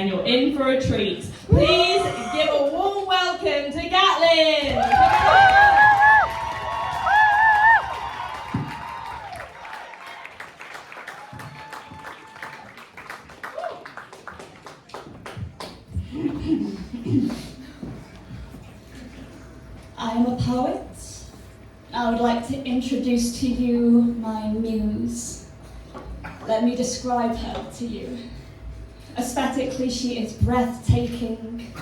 then you're in for a treat. Please give a warm welcome to Gatlin! I am a poet. I would like to introduce to you my muse. Let me describe her to you. Aesthetically, she is breathtaking.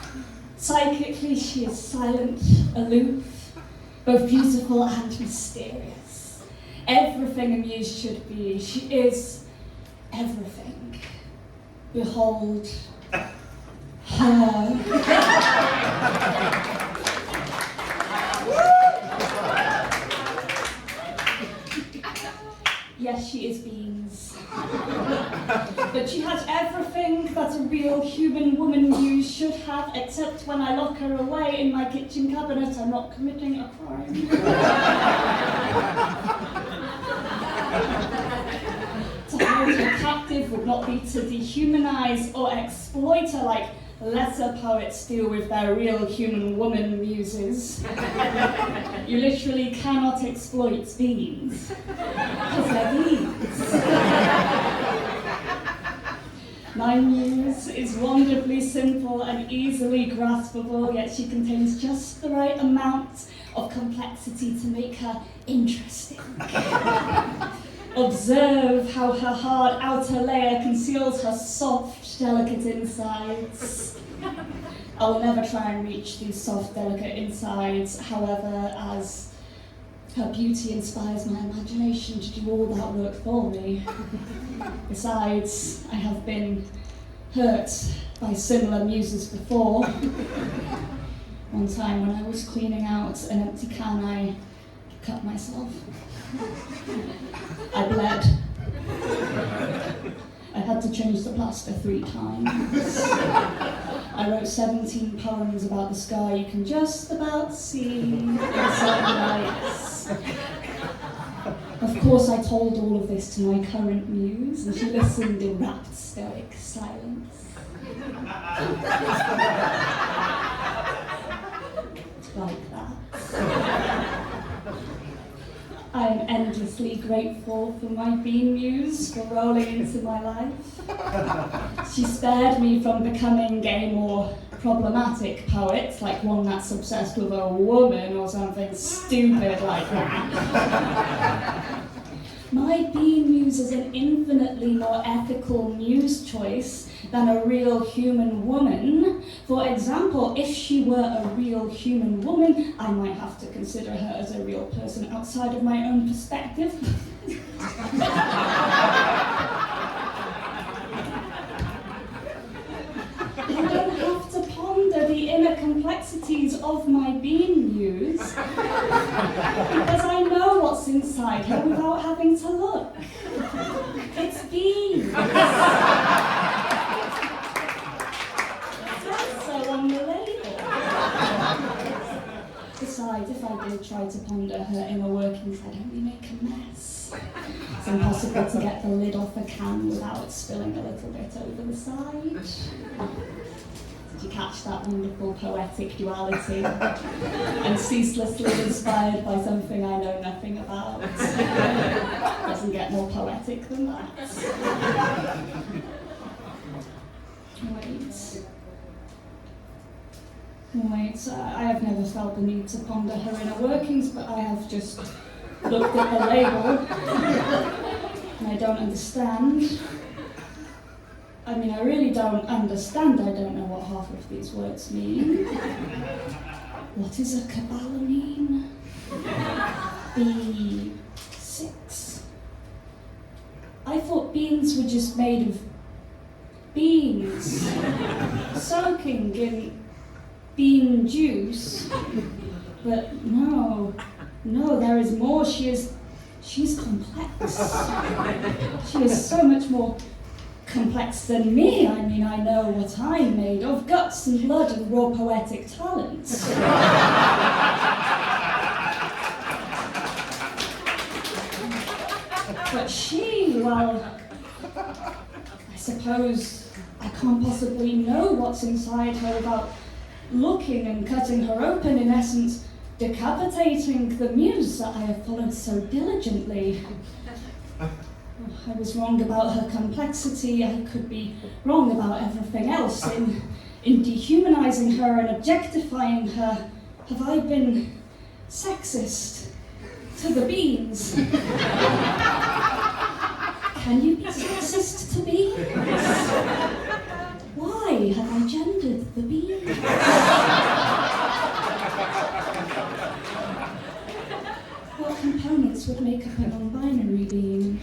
Psychically, she is silent, aloof, both beautiful and mysterious. Everything a muse should be. She is everything. Behold her. Yes, she is beans. But she has everything that a real human woman muse should have, except when I lock her away in my kitchen cabinet, I'm not committing a crime. To hold her captive would not be to dehumanize or exploit her like lesser poets do with their real human woman muses. You literally cannot exploit beans, because they're beans. My muse is wonderfully simple and easily graspable, yet she contains just the right amount of complexity to make her interesting. Observe how her hard outer layer conceals her soft, delicate insides. I will never try and reach these soft, delicate insides, however, as her beauty inspires my imagination to do all that work for me. Besides, I have been hurt by similar muses before. One time when I was cleaning out an empty can, I cut myself. I bled. I had to change the plaster 3 times. I wrote 17 poems about the sky you can just about see in sunlights. Of course, I told all of this to my current muse, and she listened in rapt, stoic silence. Like that. I am endlessly grateful for my bean muse for rolling into my life. She spared me from becoming a more problematic poet, like one that's obsessed with a woman or something stupid like that. My bean muse is an infinitely more ethical muse choice than a real human woman. For example, if she were a real human woman, I might have to consider her as a real person outside of my own perspective. I don't have to ponder the inner complexities of my bean muse, because I know what's inside her without having to look. It's beans. On the label. Besides, if I did try to ponder her inner workings, I'd only make a mess. It's impossible to get the lid off a can without spilling a little bit over the side. Did you catch that wonderful poetic duality? And ceaselessly inspired by something I know nothing about. Doesn't get more poetic than that. Wait, I have never felt the need to ponder her inner workings, but I have just looked at the label, and I don't understand. I mean, I really don't understand. I don't know what half of these words mean. What is a Kabbalah B6. I thought beans were just made of beans, soaking in bean juice, but no, there is more. She's complex. She is so much more complex than me. I mean, I know what I'm made of, guts and blood and raw poetic talent. But she, well, I suppose I can't possibly know what's inside her without looking and cutting her open, in essence, decapitating the muse that I have followed so diligently. I was wrong about her complexity. I could be wrong about everything else. In dehumanizing her and objectifying her, have I been sexist to the beans? Can you be sexist to beans? Why have I gendered the beans? What components would make up a non-binary being?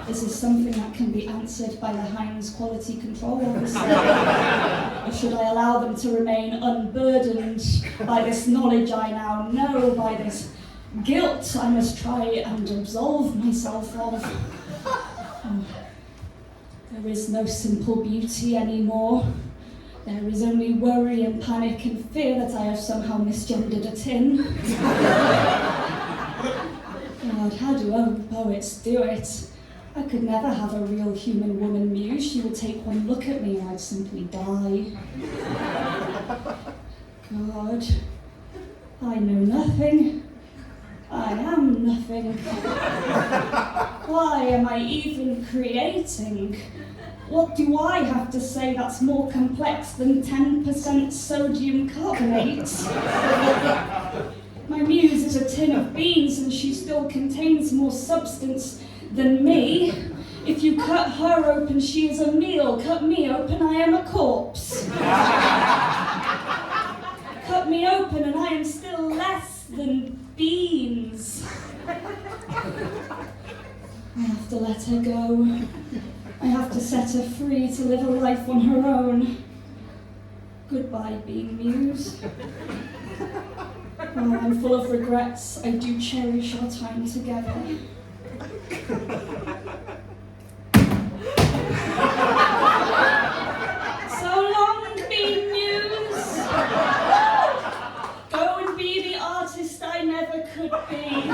Is this something that can be answered by the Heinz Quality Control Officer? Or should I allow them to remain unburdened by this knowledge I now know, by this guilt I must try and absolve myself of? Oh, there is no simple beauty anymore. There is only worry and panic and fear that I have somehow misgendered a tin. God, how do poets do it? I could never have a real human woman muse. She would take one look at me and I'd simply die. God, I know nothing. I am nothing. Why am I even creating? What do I have to say that's more complex than 10% sodium carbonate? My muse is a tin of beans and she still contains more substance than me. If you cut her open, she is a meal. Cut me open, I am a corpse. Cut me open and I am still less than beans. I have to let her go. I have to set her free to live a life on her own. Goodbye, being muse. Oh, I'm full of regrets. I do cherish our time together. So long, being muse. Go and be the artist I never could be.